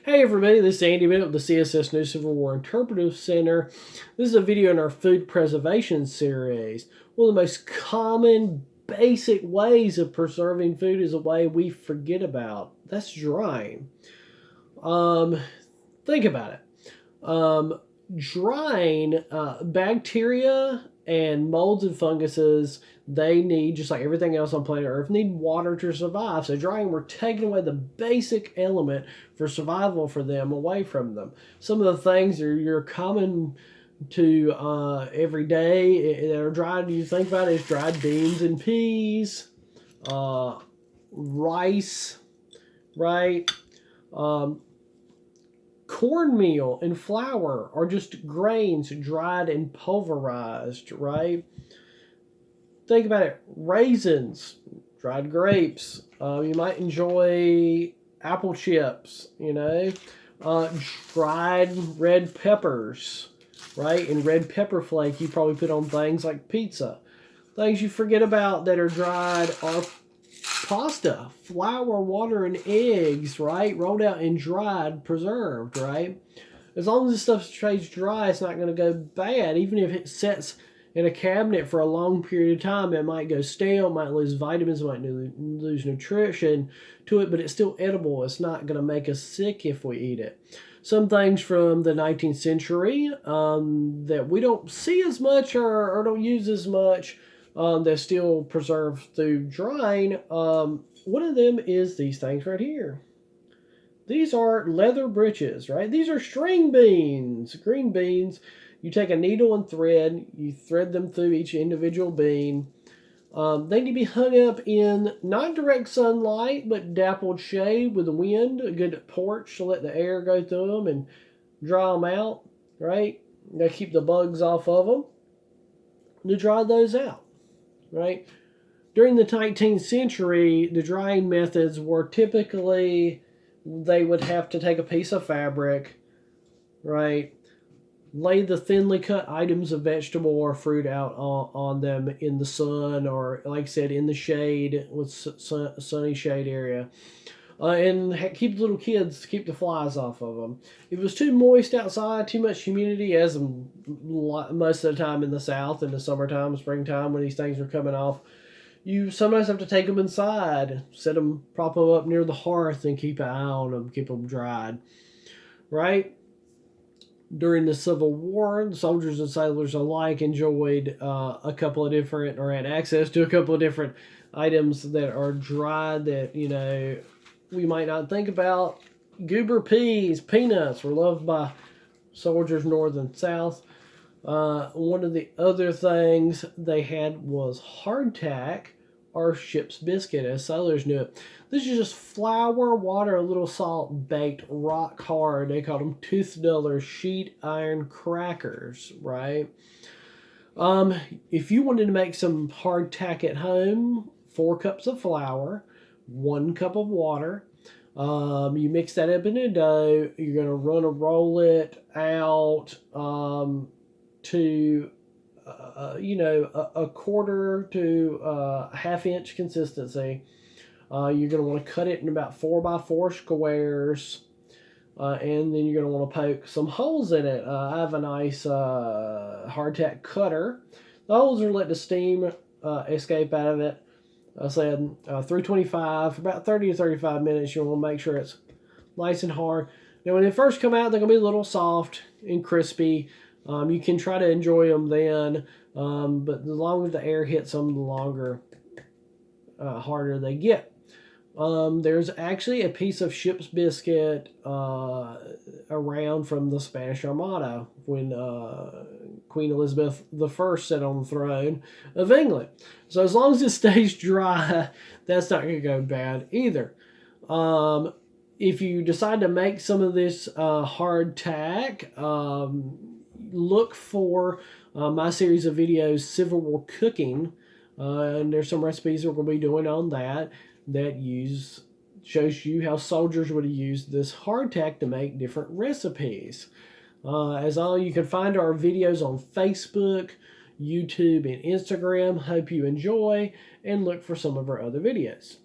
Hey everybody, this is Andy Bennett with the CSS Neuse Civil War Interpretive Center. This is a video in our food preservation series. One of the most common basic ways of preserving food is a way we forget about. That's drying. Think about it. Drying, bacteria and molds and funguses, they need, just like everything else on planet Earth, need water to survive. So drying, we're taking away the basic element for survival for them away from them. Some of the things that you're common to every day that are dried, you think about it, is dried beans and peas, rice, right? Cornmeal and flour are just grains dried and pulverized, right? Think about it. Raisins, dried grapes. You might enjoy apple chips, dried red peppers, right? And red pepper flake you probably put on things like pizza. Things you forget about that are dried are pasta, flour, water, and eggs, right? Rolled out and dried, preserved, right? As long as this stuff stays dry, it's not going to go bad. Even if it sets in a cabinet for a long period of time, it might go stale, might lose vitamins, might lose nutrition to it, but it's still edible. It's not going to make us sick if we eat it. Some things from the 19th century that we don't see as much or don't use as much, they're still preserved through drying. One of them is these things right here. These are leather breeches, right? These are string beans, green beans. You take a needle and thread, you thread them through each individual bean. They need to be hung up in not direct sunlight, but dappled shade with the wind, a good porch to let the air go through them and dry them out, right? You gotta keep the bugs off of them to dry those out, right? During the 19th century, the drying methods were typically, they would have to take a piece of fabric, right? Lay the thinly cut items of vegetable or fruit out on them in the sun, or like I said, in the shade with sunny shade area. And keep little kids, keep the flies off of them. If it was too moist outside, too much humidity, as most of the time in the South in the summertime, springtime, when these things are coming off, you sometimes have to take them inside, prop them up near the hearth and keep an eye on them, keep them dried, right? During the Civil War, the soldiers and sailors alike enjoyed a couple of different, or had access to a couple of different items that are dried that, we might not think about. Goober peas, peanuts were loved by soldiers north and south. One of the other things they had was hardtack, or ship's biscuit, as sailors knew it. This is just flour, water, a little salt, baked rock hard. They called them tooth duller sheet iron crackers, right? If you wanted to make some hardtack at home, 4 cups of flour, 1 cup of water. You mix that up in a dough. You're going to roll it out to a quarter to a half-inch consistency. You're going to want to cut it in about 4x4 squares, and then you're going to want to poke some holes in it. I have a nice hardtack cutter. The holes are let the steam escape out of it. I said 325 for about 30 to 35 minutes. You want to make sure it's nice and hard. Now, when they first come out, they're going to be a little soft and crispy. You can try to enjoy them then, but the longer the air hits them, the longer, harder they get. There's actually a piece of ship's biscuit around from the Spanish Armada when Queen Elizabeth I sat on the throne of England. So as long as it stays dry, that's not going to go bad either. If you decide to make some of this hardtack, look for my series of videos, Civil War Cooking, and there's some recipes we're going to be doing on that shows you how soldiers would have used this hardtack to make different recipes. You can find our videos on Facebook, YouTube, and Instagram. Hope you enjoy, and look for some of our other videos.